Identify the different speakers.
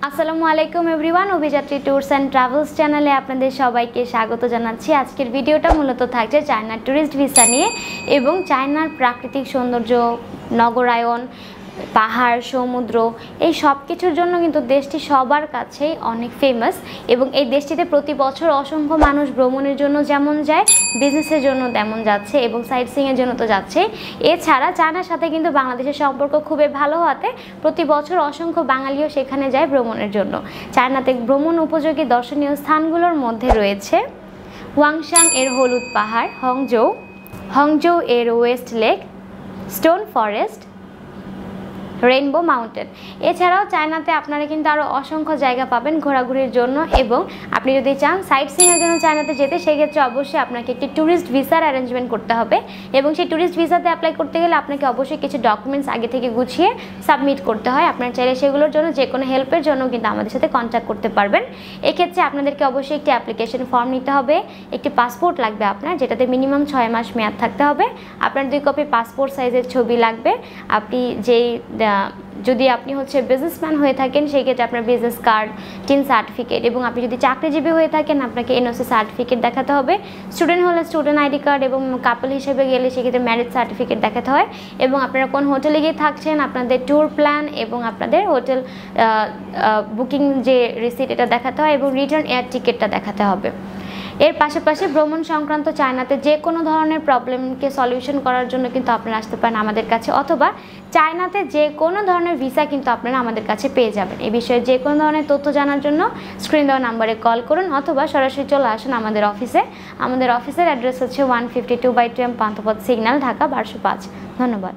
Speaker 1: আসসালামু আলাইকুম everyone, অভিযাত্রী tours and travels চ্যানেলে আপনাদের সবাইকে স্বাগত জানাচ্ছি। আজকের ভিডিওটা মূলত থাকছে চায়নার ট্যুরিস্ট ভিসা নিয়ে এবং চায়নার প্রাকৃতিক সৌন্দর্য, নগরায়ন, পাহাড়, সমুদ্র, এই সব কিছুর জন্য কিন্তু দেশটি সবার কাছেই অনেক ফেমাস এবং এই দেশটিতে প্রতি বছর অসংখ্য মানুষ ভ্রমণের জন্য যেমন যায়, বিজনেসের জন্য তেমন যাচ্ছে এবং সাইট সিইংয়ের জন্য তো যাচ্ছে। এছাড়া চায়নার সাথে কিন্তু বাংলাদেশের সম্পর্ক খুবই ভালো হওয়াতে প্রতি বছর অসংখ্য বাঙালিও সেখানে যায় ভ্রমণের জন্য। চায়নাতে ভ্রমণ উপযোগী দর্শনীয় স্থানগুলোর মধ্যে রয়েছে ওয়াংশাং এর হলুদ পাহাড়, হংজৌ এর West lake, stone forest, rainbow mountain. এছাড়াও চায়নাতে আপনারা কিন্তু আরও অসংখ্য জায়গা পাবেন ঘোরাঘুরির জন্য এবং আপনি যদি চান সাইট সিইংয়ের জন্য চায়নাতে যেতে, সেক্ষেত্রে অবশ্যই আপনাকে একটি ট্যুরিস্ট ভিসার অ্যারেঞ্জমেন্ট করতে হবে এবং সেই ট্যুরিস্ট ভিসাতে অ্যাপ্লাই করতে গেলে আপনাকে অবশ্যই কিছু ডকুমেন্টস আগে থেকে গুছিয়ে সাবমিট করতে হয়। আপনারা চাইলে সেগুলোর জন্য যে কোনো হেল্পের জন্য কিন্তু আমাদের সাথে কন্ট্যাক্ট করতে পারবেন। এক্ষেত্রে আপনাদেরকে অবশ্যই একটি অ্যাপ্লিকেশন ফর্ম নিতে হবে, একটি পাসপোর্ট লাগবে আপনার, যেটাতে মিনিমাম 6 মাস মেয়াদ থাকতে হবে। আপনার 2 কপি পাসপোর্ট সাইজের ছবি লাগবে। আপনি যদি আপনি বিজনেসম্যান হয়ে থাকেন সেক্ষেত্রে আপনার বিজনেস কার্ড, টিন সার্টিফিকেট, এবং আপনি যদি চাকরিজীবী হয়ে থাকেন আপনাকে এনওসি সার্টিফিকেট দেখাতে হবে। স্টুডেন্ট হলে স্টুডেন্ট আইডি কার্ড এবং কাপল হিসেবে গেলে সেক্ষেত্রে ম্যারেজ সার্টিফিকেট দেখাতে হয় এবং আপনারা কোন হোটেলে গিয়ে থাকছেন, আপনাদের ট্যুর প্ল্যান এবং আপনাদের হোটেল বুকিং যে রিসিট এটা দেখাতে হয় এবং রিটার্ন এয়ার টিকিটটা দেখাতে হবে। এর পাশাপাশি ভ্রমণ সংক্রান্ত চায়নাতে যে কোনো ধরনের প্রবলেমকে সলিউশন করার জন্য কিন্তু আপনারা আসতে পারেন আমাদের কাছে, অথবা চায়নাতে যে কোনো ধরনের ভিসা কিন্তু আপনারা আমাদের কাছে পেয়ে যাবেন। এই বিষয়ে যে কোনো ধরনের তথ্য জানার জন্য স্ক্রিন দেওয়া নাম্বারে কল করুন অথবা সরাসরি চলে আসুন আমাদের অফিসে। আমাদের অফিসের অ্যাড্রেস হচ্ছে 152/2 পান্থপথ সিগন্যাল, ঢাকা 1205। ধন্যবাদ।